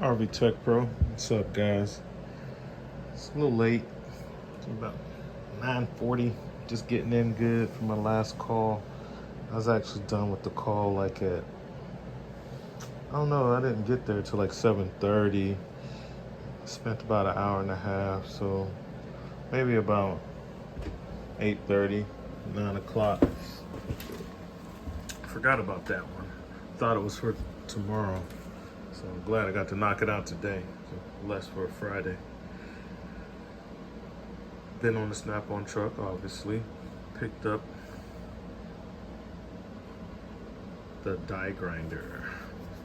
RV Tech Pro. What's up, guys? It's a little late. It's about 9:40. Just getting in good for my last call. I was actually done with the call like at, I don't know, I didn't get there till like 7:30. Spent about an hour and a half, so maybe about 8:30, 9 o'clock. Forgot about that one. Thought it was for tomorrow. So I'm glad I got to knock it out today. So less for a Friday. Been on the Snap-on truck, obviously. Picked up the die grinder.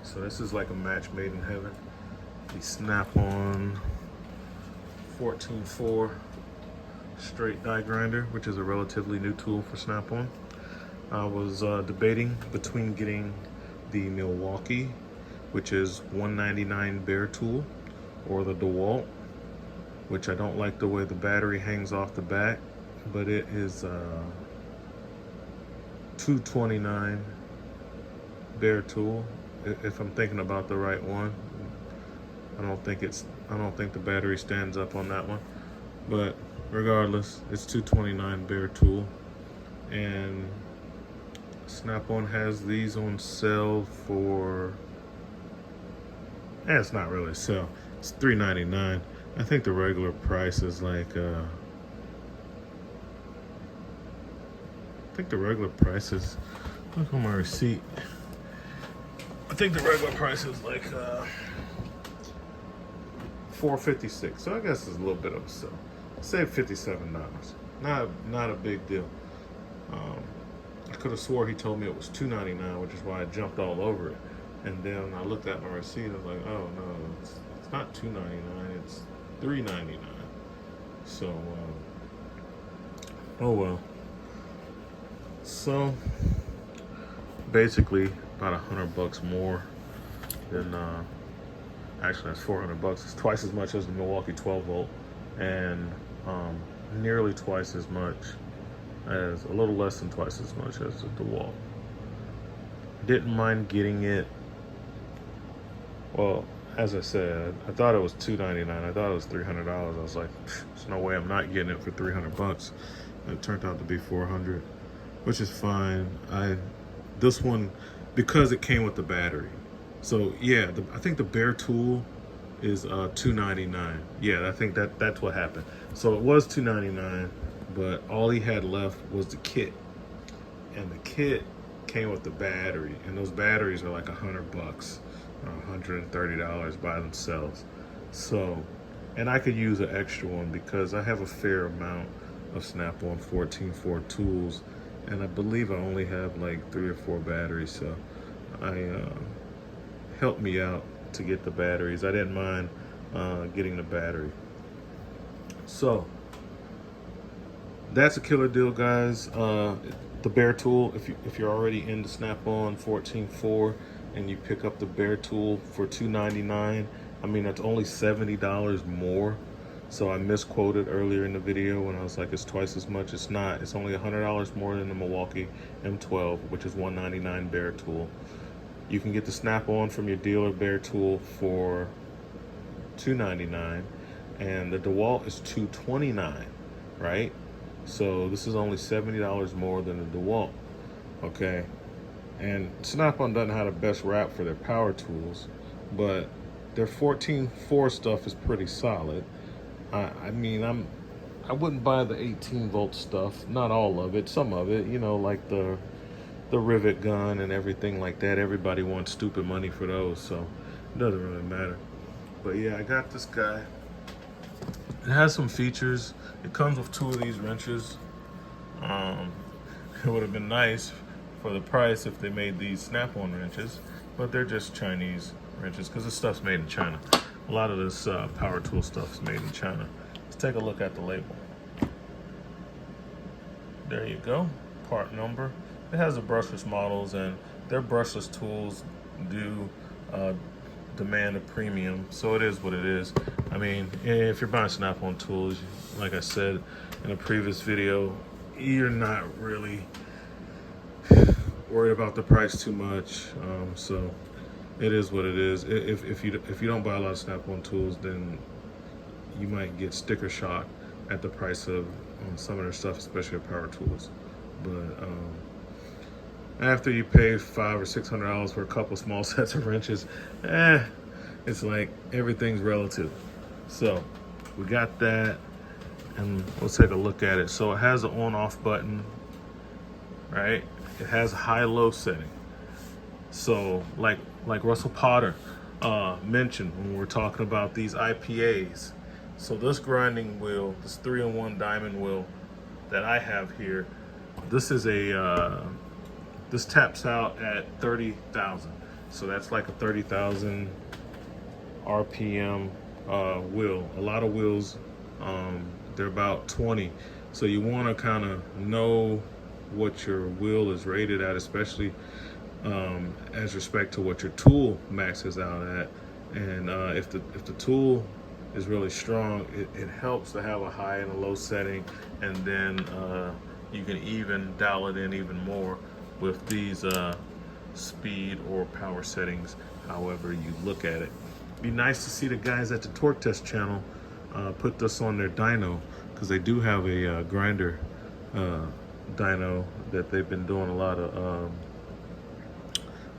So this is like a match made in heaven. The Snap-on 14.4 straight die grinder, which is a relatively new tool for Snap-on. I was debating between getting the Milwaukee, which is $199 bare tool, or the DeWalt, which I don't like the way the battery hangs off the back, but it is $229 bare tool. If I'm thinking about the right one, I don't think the battery stands up on that one, but regardless, it's $229 bare tool. And Snap-on has these on sale for, it's not really a sale, it's $3.99. I think the regular price is like look on my receipt, I think the regular price is like $4.56, so I guess it's a little bit of a sale. Save $57. Not a big deal. I could have swore he told me it was $2.99, which is why I jumped all over it. And then I looked at my receipt and I was like, oh no, it's not $2.99, it's $3.99. So, oh well. So, basically, about $100 more than, actually that's $400. It's twice as much as the Milwaukee 12 volt, and nearly twice as much as, a little less than twice as much as the DeWalt. Didn't mind getting it. Well, as I said, I thought it was $2.99. I thought it was $300. I was like, there's no way I'm not getting it for $300. And it turned out to be $400, which is fine. This one, because it came with the battery. So yeah, I think the bare tool is $2.99. Yeah, I think that's what happened. So it was $2.99, but all he had left was the kit, and the kit came with the battery, and those batteries are like $100 or $130 by themselves. So, and I could use an extra one because I have a fair amount of Snap-on 14.4 tools, and I believe I only have like 3 or 4 batteries, so helped me out to get the batteries. I didn't mind getting the battery. So that's a killer deal, guys. The bare tool, if you're already into Snap-on 14.4 and you pick up the bare tool for $2.99, I mean, that's only $70 more. So I misquoted earlier in the video when I was like, it's twice as much. It's not. It's only $100 more than the Milwaukee M12, which is $199 bare tool. You can get the Snap-on from your dealer bare tool for $2.99, and the DeWalt is $229, right? So this is only $70 more than the DeWalt, okay? And Snap-on doesn't have the best rap for their power tools, but their 14.4 stuff is pretty solid. I mean, I wouldn't buy the 18 volt stuff, not all of it, some of it, you know, like the rivet gun and everything like that. Everybody wants stupid money for those, so it doesn't really matter. But yeah, I got this guy. It has some features. It comes with 2 of these wrenches. It would have been nice for the price if they made these Snap-on wrenches, but they're just Chinese wrenches because this stuff's made in China. A lot of this power tool stuff is made in China. Let's take a look at the label. There you go, part number. It has the brushless models, and their brushless tools do demand a premium, so it is what it is. I mean, if you're buying Snap-on tools, like I said in a previous video, you're not really worried about the price too much. So It is what it is. If you don't buy a lot of Snap-on tools, then you might get sticker shock at the price of some of their stuff, especially power tools. But after you pay $500 or $600 for a couple small sets of wrenches, it's like everything's relative. So we got that, and let's take a look at it. So it has an on-off button, right? It has high-low setting. So like Russell Potter mentioned when we're talking about these IPAs. So this grinding wheel, this 3-in-1 diamond wheel that I have here, this is this taps out at 30,000. So that's like a 30,000 RPM wheel. A lot of wheels, they're about 20. So you want to kind of know what your wheel is rated at, especially as respect to what your tool maxes out at. And if the tool is really strong, it helps to have a high and a low setting, and then you can even dial it in even more with these speed or power settings, however you look at it. Be nice to see the guys at the Torque Test channel put this on their dyno, because they do have a grinder dyno that they've been doing a lot of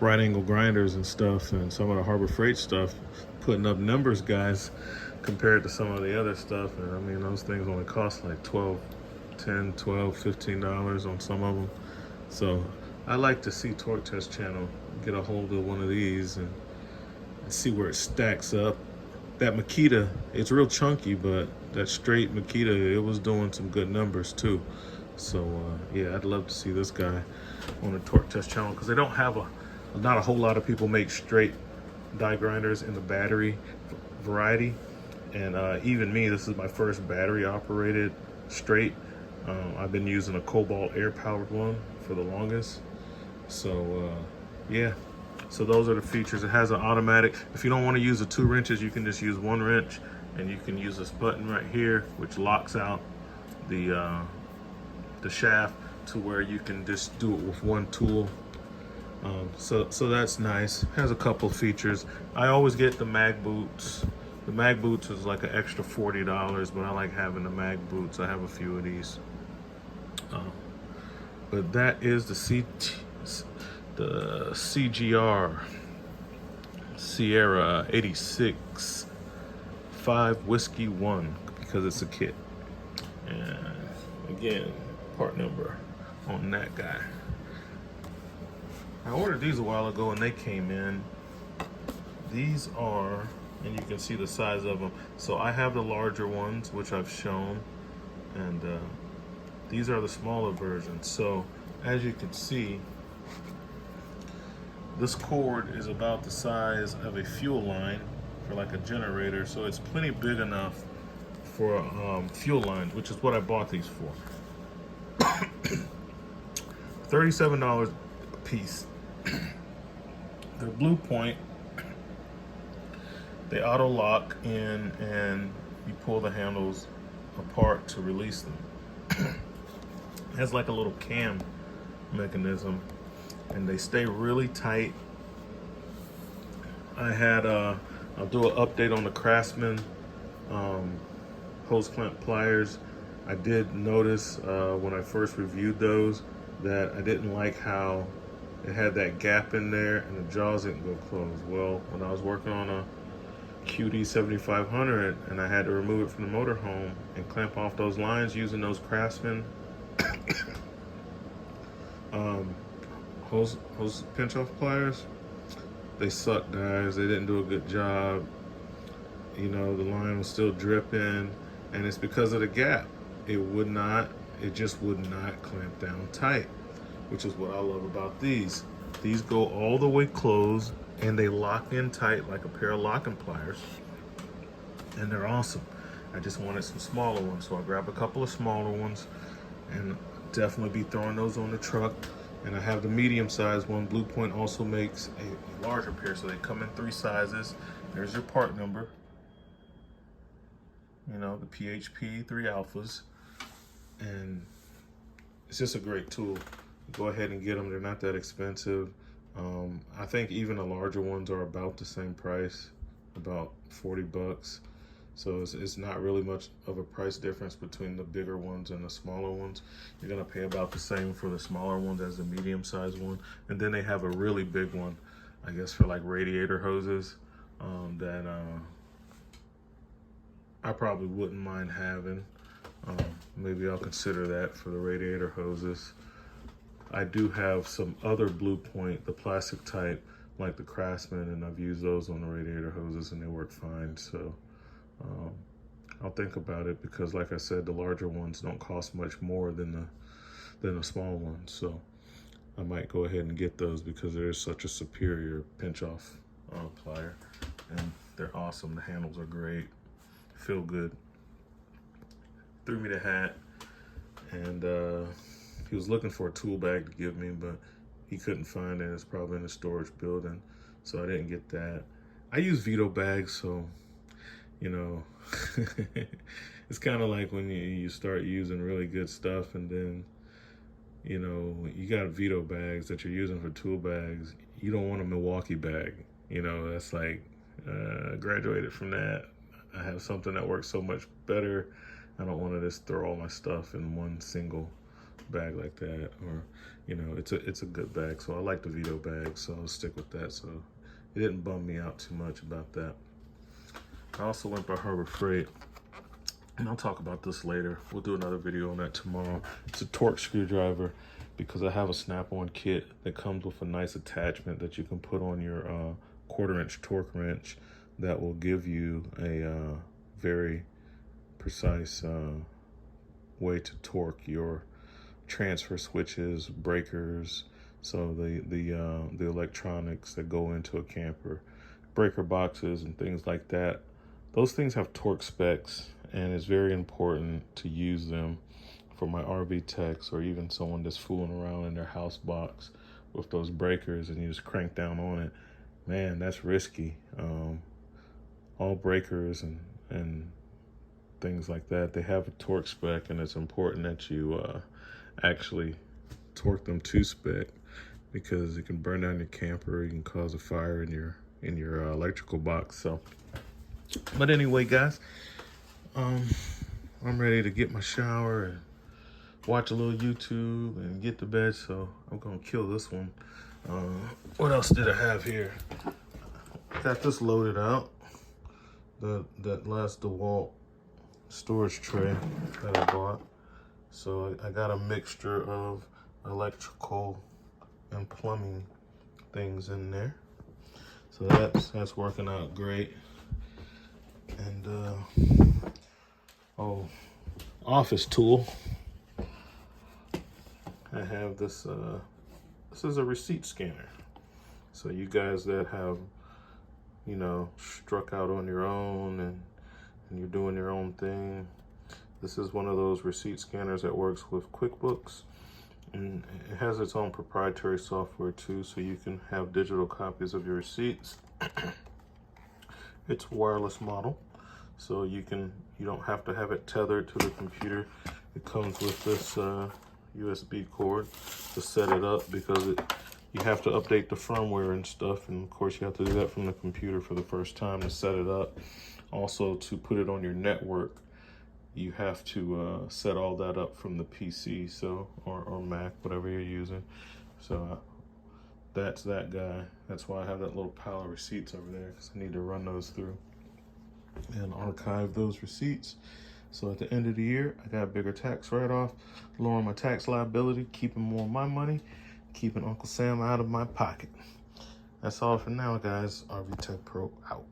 right angle grinders and stuff, and some of the Harbor Freight stuff, putting up numbers, guys, compared to some of the other stuff. And I mean, those things only cost like $10, $12, $15 on some of them. So I like to see Torque Test channel get a hold of one of these and see where it stacks up. That Makita, it's real chunky, but that straight Makita, it was doing some good numbers too. So yeah, I'd love to see this guy on the Torque Test channel, because they don't have not a whole lot of people make straight die grinders in the battery variety. And even me, this is my first battery operated straight. I've been using a Cobalt air powered one for the longest. So yeah, so those are the features. It has an automatic. If you don't want to use the 2 wrenches, you can just use 1 wrench, and you can use this button right here, which locks out the shaft to where you can just do it with 1 tool. So that's nice. Has a couple features. I always get the mag boots. The mag boots is like an extra $40, but I like having the mag boots. I have a few of these. But that is the CGR Sierra 86 5 Whiskey 1, because it's a kit. And again, part number on that guy. I ordered these a while ago and they came in. These are, and you can see the size of them. So I have the larger ones, which I've shown, and these are the smaller versions. So as you can see, this cord is about the size of a fuel line for like a generator. So it's plenty big enough for a fuel line, which is what I bought these for. $37 a piece. They're Blue Point. They auto lock in, and you pull the handles apart to release them. It has like a little cam mechanism, and they stay really tight. I had I'll do an update on the Craftsman hose clamp pliers. I did notice when I first reviewed those that I didn't like how it had that gap in there and the jaws didn't go closed. Well, when I was working on a QD 7500 and I had to remove it from the motorhome and clamp off those lines using those Craftsman hose pinch off pliers, they suck, guys. They didn't do a good job. You know, the line was still dripping, and it's because of the gap. It just would not clamp down tight, which is what I love about these. These go all the way closed, and they lock in tight like a pair of locking pliers, and they're awesome. I just wanted some smaller ones, so I grabbed a couple of smaller ones, and definitely be throwing those on the truck. And I have the medium-sized one. Blue Point also makes a larger pair, so they come in 3 sizes. There's your part number. You know, the PHP 3 alphas, and it's just a great tool. Go ahead and get them. They're not that expensive. I think even the larger ones are about the same price, about 40 bucks. So it's not really much of a price difference between the bigger ones and the smaller ones. You're gonna pay about the same for the smaller ones as the medium-sized one. And then they have a really big one, I guess, for like radiator hoses, that I probably wouldn't mind having. Maybe I'll consider that for the radiator hoses. I do have some other Blue Point, the plastic type, like the Craftsman, and I've used those on the radiator hoses and they work fine. So I'll think about it, because like I said, the larger ones don't cost much more than the small ones. So I might go ahead and get those because they're such a superior pinch off plier, and they're awesome. The handles are great, feel good. Threw me the hat, and he was looking for a tool bag to give me, but he couldn't find it. It's probably in the storage building, so I didn't get that. I use Vito bags, so you know, it's kind of like when you start using really good stuff, and then you know, you got Vito bags that you're using for tool bags. You don't want a Milwaukee bag. You know, that's like, graduated from that. I have something that works so much better. I don't want to just throw all my stuff in one single bag like that. Or, you know, it's a good bag. So I like the Vito bag, so I'll stick with that. So it didn't bum me out too much about that. I also went by Harbor Freight, and I'll talk about this later. We'll do another video on that tomorrow. It's a torque screwdriver, because I have a snap-on kit that comes with a nice attachment that you can put on your 1/4-inch torque wrench that will give you a very precise way to torque your transfer switches, breakers, so the electronics that go into a camper, breaker boxes and things like that. Those things have torque specs, and it's very important to use them for my RV techs, or even someone that's fooling around in their house box with those breakers and you just crank down on it. Man, that's risky. All breakers and things like that, they have a torque spec, and it's important that you actually torque them to spec, because it can burn down your camper, you can cause a fire in your electrical box. So, but anyway, guys, I'm ready to get my shower and watch a little YouTube and get to bed, so I'm gonna kill this one. What else did I have here? Got this loaded out, that last DeWalt storage tray that I bought. So I got a mixture of electrical and plumbing things in there. So that's working out great. And office tool. I have this. This is a receipt scanner. So you guys that have, you know, struck out on your own and you're doing your own thing, this is one of those receipt scanners that works with QuickBooks, and it has its own proprietary software too, so you can have digital copies of your receipts. It's a wireless model, so you don't have to have it tethered to the computer. It comes with this USB cord to set it up, because you have to update the firmware and stuff, and of course you have to do that from the computer for the first time to set it up. Also, to put it on your network, you have to set all that up from the PC, so or Mac, whatever you're using. So that's that guy. That's why I have that little pile of receipts over there, because I need to run those through and archive those receipts. So at the end of the year, I got a bigger tax write-off, lowering my tax liability, keeping more of my money, keeping Uncle Sam out of my pocket. That's all for now, guys. RV Tech Pro out.